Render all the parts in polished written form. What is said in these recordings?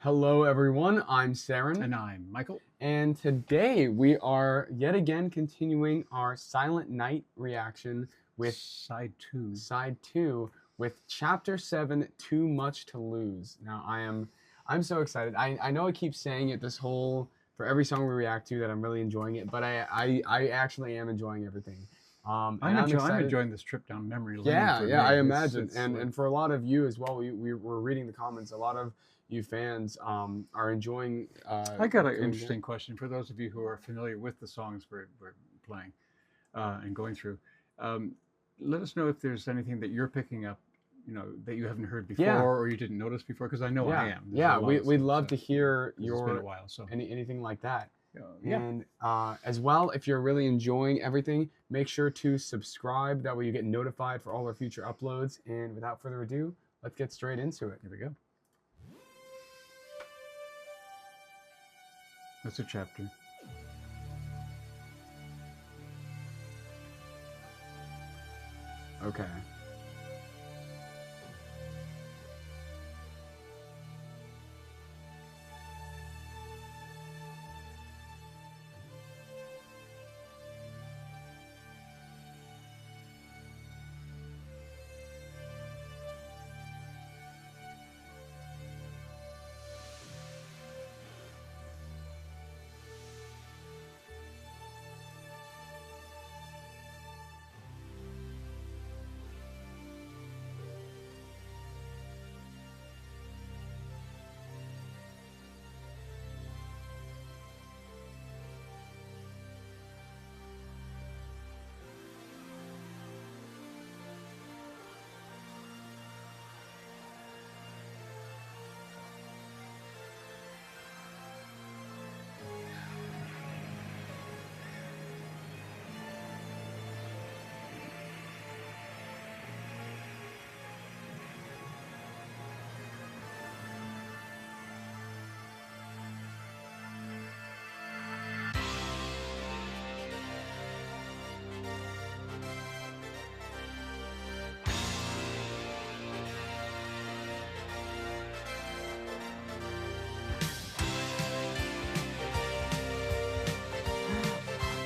Hello, everyone. I'm Saren. And I'm Michael. And today we are yet again continuing our Silent Night reaction with Side 2. Side 2 with Chapter 7, Too Much to Lose. Now, I'm so excited. I know I keep saying it for every song we react to that I'm really enjoying it, but I actually am enjoying everything. I'm enjoying this trip down memory lane. Yeah, I imagine. And for a lot of you as well, we were reading the comments. A lot of you fans are enjoying. I got an interesting question for those of you who are familiar with the songs we're playing and going through. Let us know if there's anything that you're picking up, that you haven't heard before or you didn't notice before, because I know I am. We'd love to hear it's been a while, so anything like that. Yeah. And as well, if you're really enjoying everything, make sure to subscribe. That way you get notified for all our future uploads. And without further ado, let's get straight into it. Here we go. That's a chapter. Okay.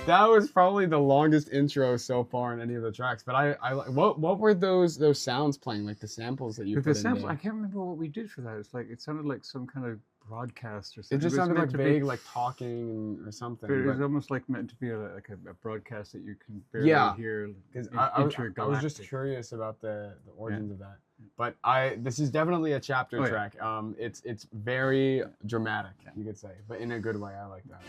That was probably the longest intro so far in any of the tracks. But what were those sounds playing, like the samples that you put in there? I can't remember what we did for that. It sounded like some kind of broadcast or something. It just sounded like vague, like talking or something. But it was almost like meant to be a broadcast that you can barely hear. Because I was just curious about the origins of that. But this is definitely a chapter track. It's very dramatic, you could say, but in a good way. I like that.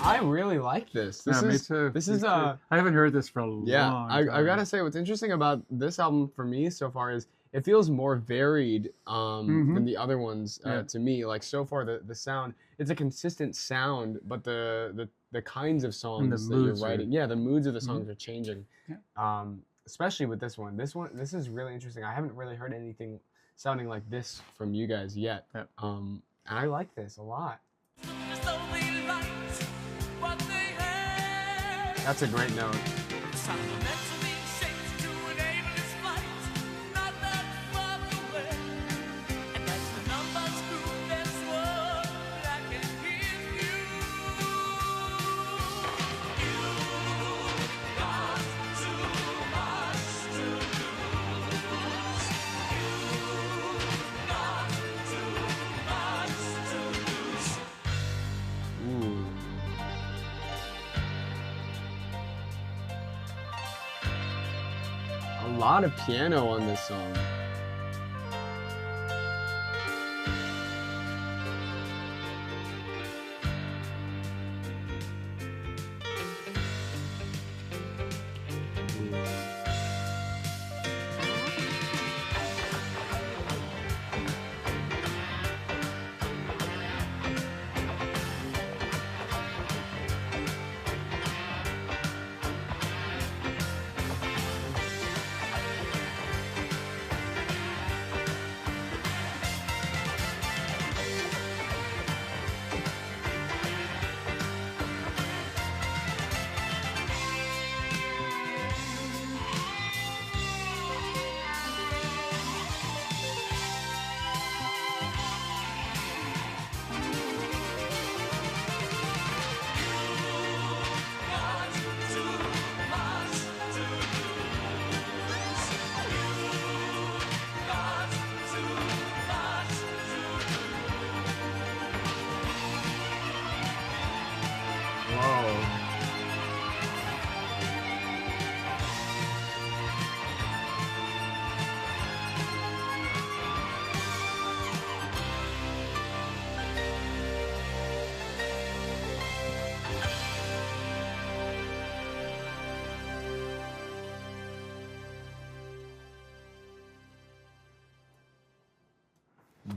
I really like this. Me too. I haven't heard this for a long time. I gotta say, what's interesting about this album for me so far is it feels more varied than the other ones to me. Like so far, the sound, it's a consistent sound, but the kinds of songs that you're writing, the moods of the songs are changing. Yeah. Especially with this one. This is really interesting. I haven't really heard anything sounding like this from you guys yet. Yep. And I like this a lot. That's a great note. lot of piano on this song.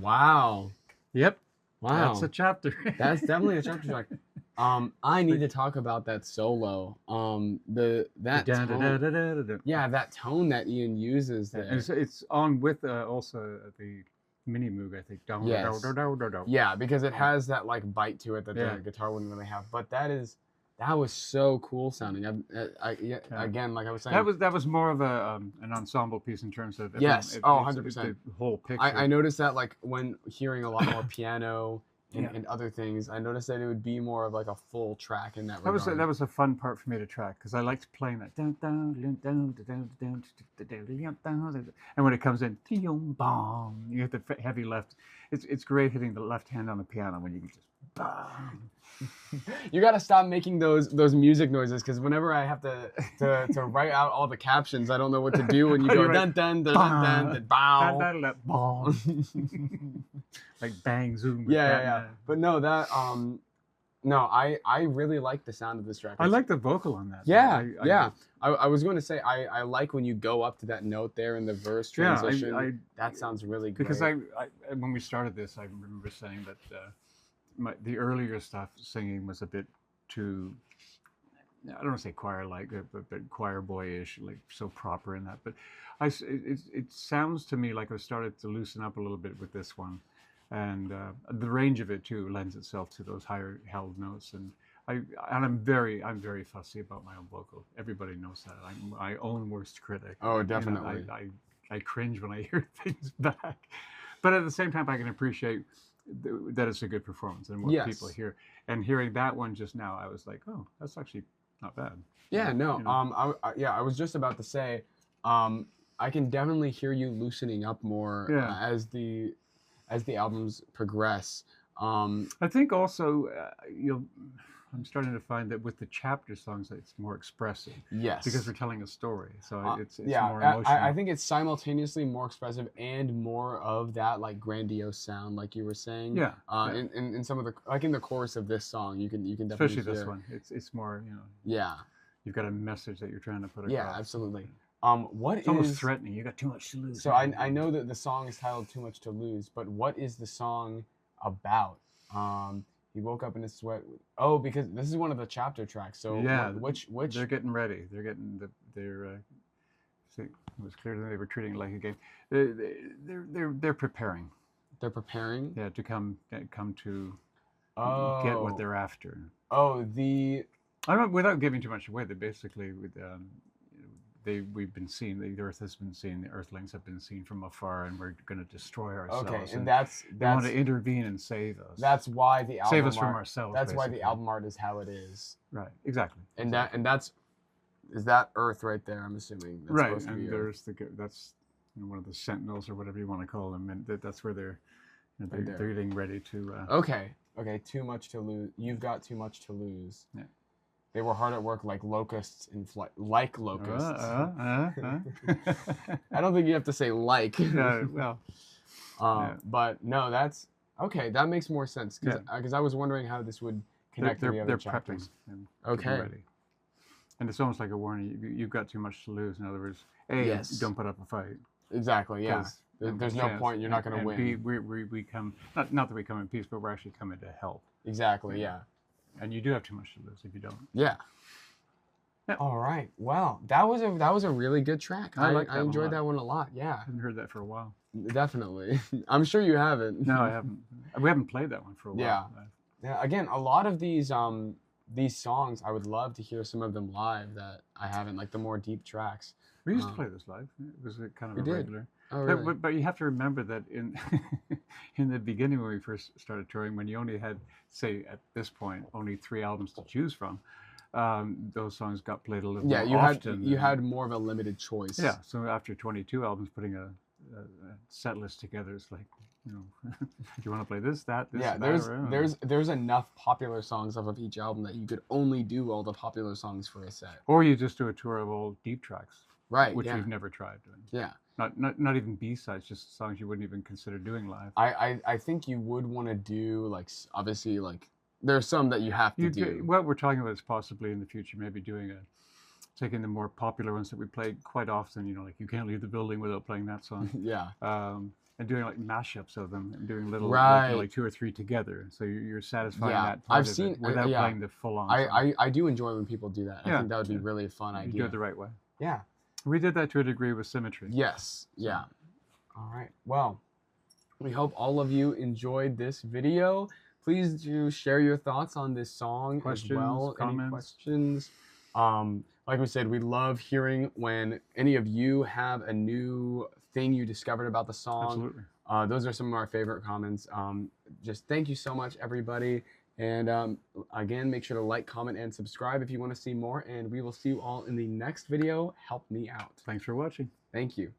Wow. Yep. Wow. That's a chapter. That's definitely a chapter track. I need to talk about that solo. That tone, yeah, that tone that Ian uses there. It's on with also the mini Moog, I think. Yes. Yeah, because it has that like bite to it that the guitar wouldn't really have. But that was so cool sounding. Again, like I was saying, that was more of an ensemble piece in terms of 100%. The whole picture. I noticed that like when hearing a lot more piano and other things, I noticed that it would be more of like a full track in that regard. That was a fun part for me to track because I liked playing that. And when it comes in, you have the heavy left. It's great hitting the left hand on the piano when you can just. You gotta stop making those music noises because whenever I have to write out all the captions, I don't know what to do when you go dun dun dun dun dun bow. Like bang zoom. Yeah. But no, that I really like the sound of this track. I like the vocal on that. Yeah. I was going to say I like when you go up to that note there in the verse transition. That sounds really great. Because when we started this, I remember saying that. The earlier stuff singing was a bit too, I don't want to say choir-like, but choir boyish, like so proper in that. But it sounds to me like I've started to loosen up a little bit with this one, and the range of it too lends itself to those higher held notes. And I'm very fussy about my own vocal. Everybody knows that. I'm my own worst critic. Oh, definitely. You know, I cringe when I hear things back, but at the same time, I can appreciate that it's a good performance and what people hear. And hearing that one just now, I was like, oh, that's actually not bad. Yeah, no. You know? I was just about to say, I can definitely hear you loosening up more as the albums progress. I think also I'm starting to find that with the chapter songs, it's more expressive. Yes. Because they're telling a story, so it's more emotional. I think it's simultaneously more expressive and more of that like grandiose sound, like you were saying. Yeah. In some of the like in the chorus of this song, you can definitely especially hear. This one. It's more Yeah. You've got a message that you're trying to put across. Yeah, absolutely. It's almost threatening. You got too much to lose. So I know that the song is titled "Too Much to Lose," but what is the song about? He woke up in a sweat. Oh, because this is one of the chapter tracks. So which they're getting ready. They're getting see, it was clear that they were treating it like a game. They're preparing. They're preparing. Yeah, to come to get what they're after. Oh, I don't. Without giving too much away, they basically we've been seen. The Earth has been seen. The Earthlings have been seen from afar, and we're going to destroy ourselves. Okay, and that's they want to intervene and save us. That's why the album save us from ourselves. That's why the album art is how it is. Right. Exactly. And that's is that Earth right there? I'm assuming. That's right. And there's that's one of the sentinels or whatever you want to call them, and that's where they're getting ready to. Okay. Too much to lose. You've got too much to lose. Yeah. They were hard at work like locusts in flight, like locusts. I don't think you have to say like. Well, but no, that's okay. That makes more sense because I was wondering how this would connect to the other chapters. Prepping and okay. ready. And it's almost like a warning. You've got too much to lose. In other words, don't put up a fight. Exactly. Yeah. There's no point. You're not going to win. We come not that we come in peace, but we're actually coming to help. Exactly. Yeah. And you do have too much to lose if you don't. Yeah. All right. Well, that was a really good track. I enjoyed that one a lot. Yeah. I haven't heard that for a while. Definitely. I'm sure you haven't. No, I haven't. We haven't played that one for a while. Yeah. Yeah. Again, a lot of these songs, I would love to hear some of them live that I haven't, like the more deep tracks. We used to play this live. It was kind of a regular. Oh, really? But you have to remember that in in the beginning when we first started touring, when you only had, say, at this point, only 3 albums to choose from, those songs got played a little more often. You had more of a limited choice. Yeah. So after 22 albums, putting a set list together, it's like, you know, do you want to play this, that, this? Yeah, there's enough popular songs off of each album that you could only do all the popular songs for a set. Or you just do a tour of old deep tracks. Right, which we've never tried doing. Yeah. Not even B-sides, just songs you wouldn't even consider doing live. I think you would want to do, like, obviously, like, there's some that you have to do. What we're talking about is possibly in the future, maybe taking the more popular ones that we play quite often, you know, like You Can't Leave the Building Without Playing That song. Yeah. And doing like mashups of them and doing little, like 2 or 3 together. So you're satisfying that part of it without playing the full on song. I do enjoy when people do that. I think that would be really a fun idea. You do it the right way. Yeah. We did that to a degree with Symmetry. Yes. Yeah. All right. Well, we hope all of you enjoyed this video. Please do share your thoughts on this song as well. Comments. Any questions? Like we said, we love hearing when any of you have a new thing you discovered about the song. Absolutely. Those are some of our favorite comments. Just thank you so much, everybody. And again, make sure to like, comment, and subscribe if you want to see more. And we will see you all in the next video. Help me out. Thanks for watching. Thank you.